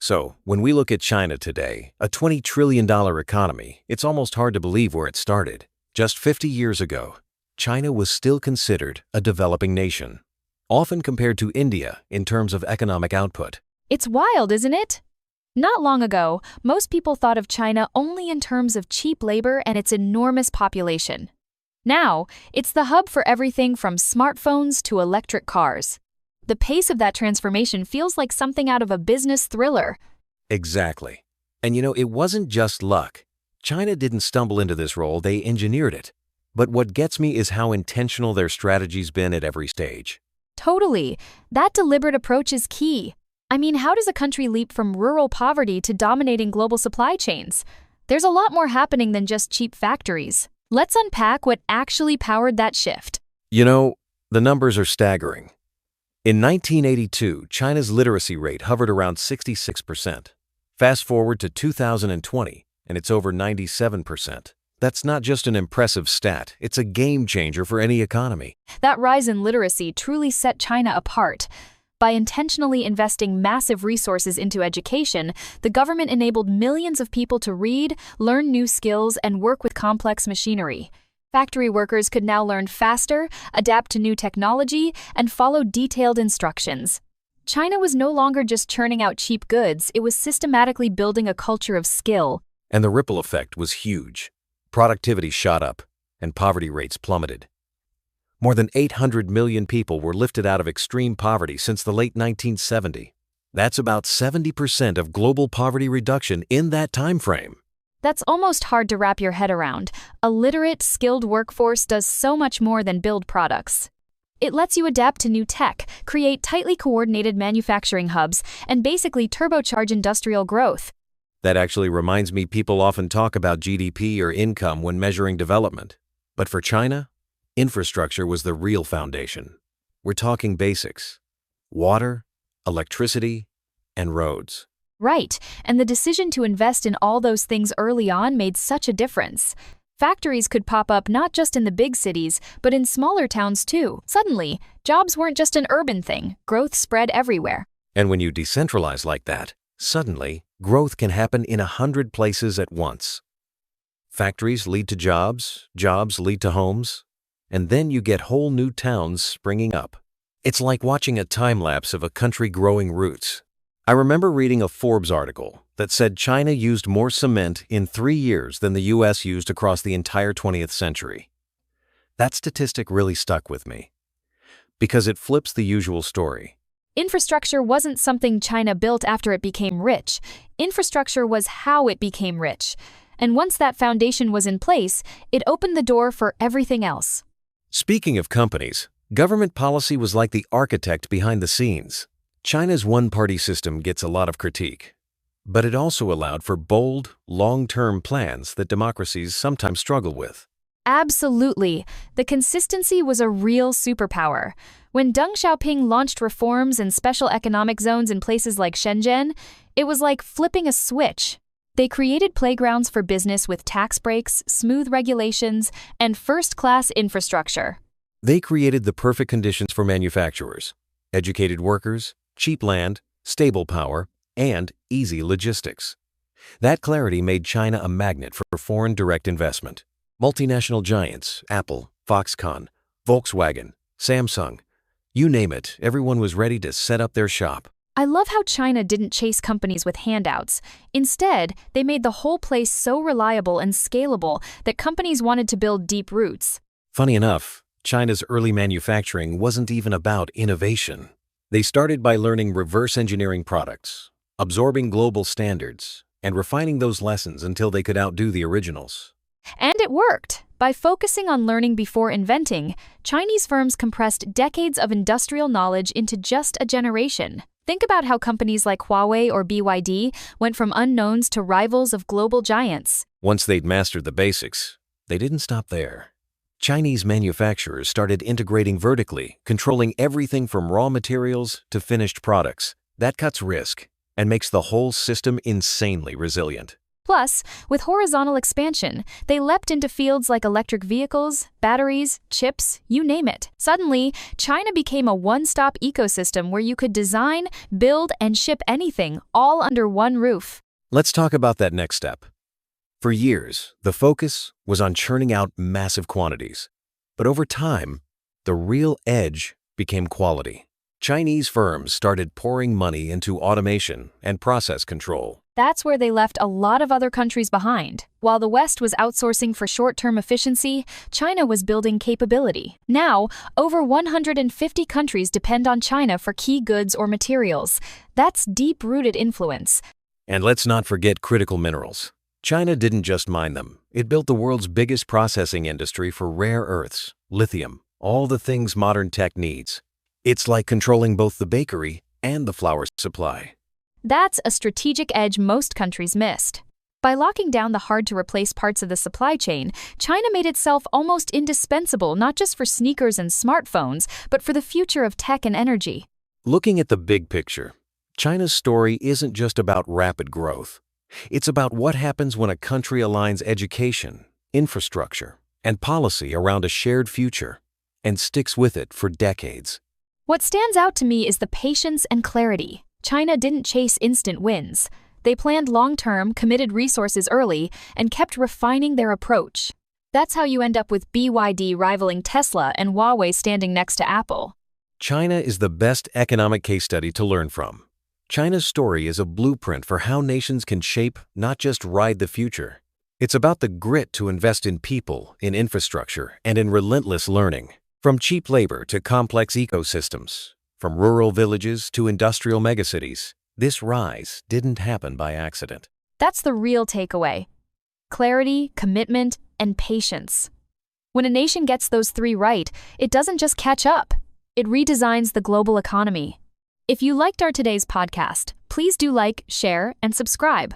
So, when we look at China today, a $20 trillion economy, it's almost hard to believe where it started. Just 50 years ago, China was still considered a developing nation, often compared to India in terms of economic output. It's wild, isn't it? Not long ago, most people thought of China only in terms of cheap labor and its enormous population. Now, it's the hub for everything from smartphones to electric cars. The pace of that transformation feels like something out of a business thriller. Exactly. And it wasn't just luck. China didn't stumble into this role, they engineered it. But what gets me is how intentional their strategy's been at every stage. Totally. That deliberate approach is key. I mean, how does a country leap from rural poverty to dominating global supply chains? There's a lot more happening than just cheap factories. Let's unpack what actually powered that shift. The numbers are staggering. In 1982, China's literacy rate hovered around 66%. Fast forward to 2020, and it's over 97%. That's not just an impressive stat, it's a game changer for any economy. That rise in literacy truly set China apart. By intentionally investing massive resources into education, the government enabled millions of people to read, learn new skills, and work with complex machinery. Factory workers could now learn faster, adapt to new technology, and follow detailed instructions. China was no longer just churning out cheap goods, it was systematically building a culture of skill. And the ripple effect was huge. Productivity shot up, and poverty rates plummeted. More than 800 million people were lifted out of extreme poverty since the late 1970s. That's about 70% of global poverty reduction in that time frame. That's almost hard to wrap your head around. A literate, skilled workforce does so much more than build products. It lets you adapt to new tech, create tightly coordinated manufacturing hubs, and basically turbocharge industrial growth. That actually reminds me, people often talk about GDP or income when measuring development. But for China, infrastructure was the real foundation. We're talking basics: water, electricity, and roads. Right, and the decision to invest in all those things early on made such a difference. Factories could pop up not just in the big cities, but in smaller towns too. Suddenly, jobs weren't just an urban thing, growth spread everywhere. And when you decentralize like that, suddenly, growth can happen in 100 places at once. Factories lead to jobs, jobs lead to homes, and then you get whole new towns springing up. It's like watching a time-lapse of a country growing roots. I remember reading a Forbes article that said China used more cement in 3 years than the US used across the entire 20th century. That statistic really stuck with me, because it flips the usual story. Infrastructure wasn't something China built after it became rich. Infrastructure was how it became rich. And once that foundation was in place, it opened the door for everything else. Speaking of companies, government policy was like the architect behind the scenes. China's one-party system gets a lot of critique, but it also allowed for bold, long-term plans that democracies sometimes struggle with. Absolutely. The consistency was a real superpower. When Deng Xiaoping launched reforms and special economic zones in places like Shenzhen, it was like flipping a switch. They created playgrounds for business with tax breaks, smooth regulations, and first-class infrastructure. They created the perfect conditions for manufacturers: educated workers, cheap land, stable power, and easy logistics. That clarity made China a magnet for foreign direct investment. Multinational giants, Apple, Foxconn, Volkswagen, Samsung, you name it, everyone was ready to set up their shop. I love how China didn't chase companies with handouts. Instead, they made the whole place so reliable and scalable that companies wanted to build deep roots. Funny enough, China's early manufacturing wasn't even about innovation. They started by learning reverse engineering products, absorbing global standards, and refining those lessons until they could outdo the originals. And it worked. By focusing on learning before inventing, Chinese firms compressed decades of industrial knowledge into just a generation. Think about how companies like Huawei or BYD went from unknowns to rivals of global giants. Once they'd mastered the basics, they didn't stop there. Chinese manufacturers started integrating vertically, controlling everything from raw materials to finished products. That cuts risk and makes the whole system insanely resilient. Plus, with horizontal expansion, they leapt into fields like electric vehicles, batteries, chips, you name it. Suddenly, China became a one-stop ecosystem where you could design, build, and ship anything, all under one roof. Let's talk about that next step. For years, the focus was on churning out massive quantities. But over time, the real edge became quality. Chinese firms started pouring money into automation and process control. That's where they left a lot of other countries behind. While the West was outsourcing for short-term efficiency, China was building capability. Now, over 150 countries depend on China for key goods or materials. That's deep-rooted influence. And let's not forget critical minerals. China didn't just mine them. It built the world's biggest processing industry for rare earths, lithium, all the things modern tech needs. It's like controlling both the bakery and the flour supply. That's a strategic edge most countries missed. By locking down the hard-to-replace parts of the supply chain, China made itself almost indispensable not just for sneakers and smartphones, but for the future of tech and energy. Looking at the big picture, China's story isn't just about rapid growth. It's about what happens when a country aligns education, infrastructure, and policy around a shared future, and sticks with it for decades. What stands out to me is the patience and clarity. China didn't chase instant wins. They planned long-term, committed resources early, and kept refining their approach. That's how you end up with BYD rivaling Tesla and Huawei standing next to Apple. China is the best economic case study to learn from. China's story is a blueprint for how nations can shape, not just ride the future. It's about the grit to invest in people, in infrastructure, and in relentless learning. From cheap labor to complex ecosystems, from rural villages to industrial megacities, this rise didn't happen by accident. That's the real takeaway. Clarity, commitment, and patience. When a nation gets those three right, it doesn't just catch up. It redesigns the global economy. If you liked our today's podcast, please do like, share, and subscribe.